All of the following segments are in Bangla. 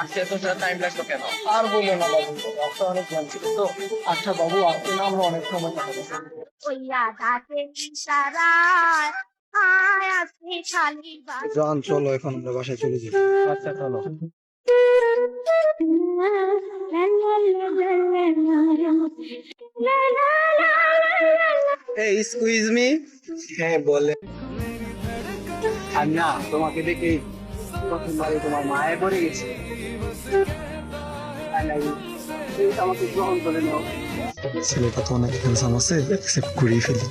আসতে এত টাইম লাগলো কেন? আর বললো না বাবু, রাস্তা অনেক জ্যাম ছিল তো। আচ্ছা বাবু, আসতে না আমরা অনেক সময় কাটাবো। জান চলো, এখন আমরা বাসায় চলে যাই। আচ্ছা চলো। এই স্কুইজ মি। হ্যাঁ বলে। আর না, তোমাকে দেখে প্রথমবারে তোমার মায়ে পড়ে গেছে। আর নাই, তুমি তো আমাকে গ্রহণ করে নাও। ছেলেটা তো অনেক হ্যান্ডসাম আছে, অ্যাকসেপ্ট করেই ফেলি।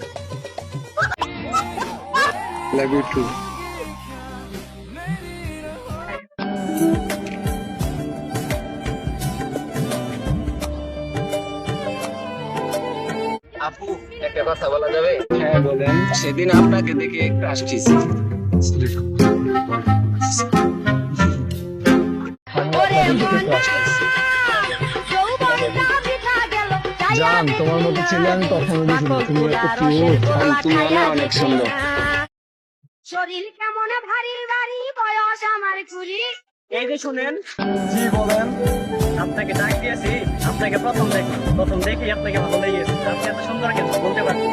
Love you too. আপু, একটা কথা বলা যাবে? হ্যাঁ বলেন। সেদিন আপনাকে দেখে একটু আসতেছি। ছেলেটা আমি আপনাকে দেখে তো আসতেছি। জান, তোমার মতো ছেলে আমি কখনো দেখিনি। তুমি এত কিউট। তুমি অনেক সুন্দর। শরীর কেমন ভারী ভারী, বয়স আমার কুড়ি। এই যে শুনেন, জি বলেন। আপনাকে ডাক দিয়েছি। আপনাকে প্রথম দেখি আপনাকে ভালো লেগেছে। আপনি এত সুন্দর কেন বলতে পারছেন?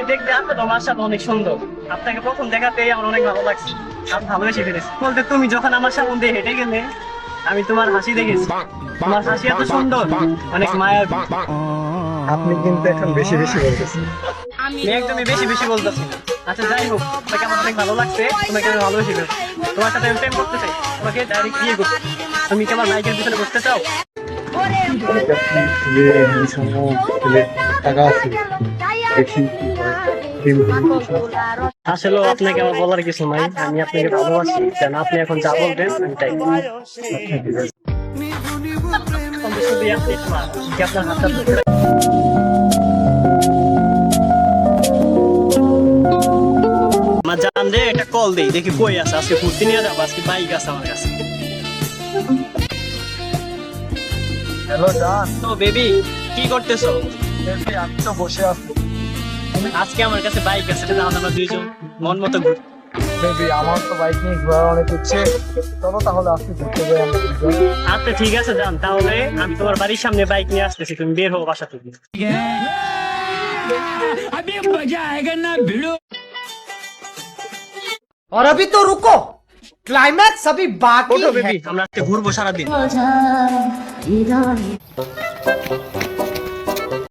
দেখতে আপনি তোমার সাথে অনেক সুন্দর। আপনাকে প্রথম দেখাতেই আমার অনেক ভালো লাগছে। আমি ভালোবেসে ফেলেছি বলতে, তুমি যখন আমার সামনে দিয়ে হেঁটে গেলে আমি তোমার হাসি দেখেছি। তোমার হাসি এত সুন্দর, অনেক মায়া। আপনি কিন্তু এখন বেশি বেশি বলতেছেন। আমি একদমই বেশি বেশি বলতেছি। আচ্ছা যাই হোক, তোমাকে আমার অনেক ভালো লাগছে। তোমাকে আমি ভালোবেসে ফেলেছি। তোমার সাথে আমি প্রেম করতে চাই। তোমাকে ডাইরেক্ট বিয়ে করতে। তুমি কি আমার বাইকের পিছনে বসতে চাও? টাকা আছে, দেখি কি হয়। আসলে আপনাকে আমার বলার কিছু নাই। আমি আপনাকে ভালোবাসি। কেন আপনি এখন যা বলবেন আমি তাই করব। শুধু আপনি কি আপনার হাতটা ধরে আমার জান রে একটা কল দেই, দেখি কই আছে। আজকে ঘুরতে নিয়ে যাবো, আজকে বাইক আছে আমার কাছে। হ্যালো জান। তো বেবি, কি করতেছো? বেবি, আমি তো বসে আছি। আজকে আমার কাছে বাইক আছে, তাহলে আমরা দুইজন মন মতো ঘুরতে। বেবি, আমার তো বাইক নিয়ে ঘোরার অনেক ইচ্ছে। চলো তাহলে আজকে ঘুরতে যাই আমরা দুজন। আচ্ছা ঠিক আছে জান, তাহলে আমি তোমার বাড়ির সামনে বাইক নিয়ে আসতেছি। তুমি বের হও বাসা থেকে। और अभी तो रुको, क्लाइमैक्स अभी बाकी ওঠো है। বেবি, আমরা আজকে ঘুরবো সারাদিন।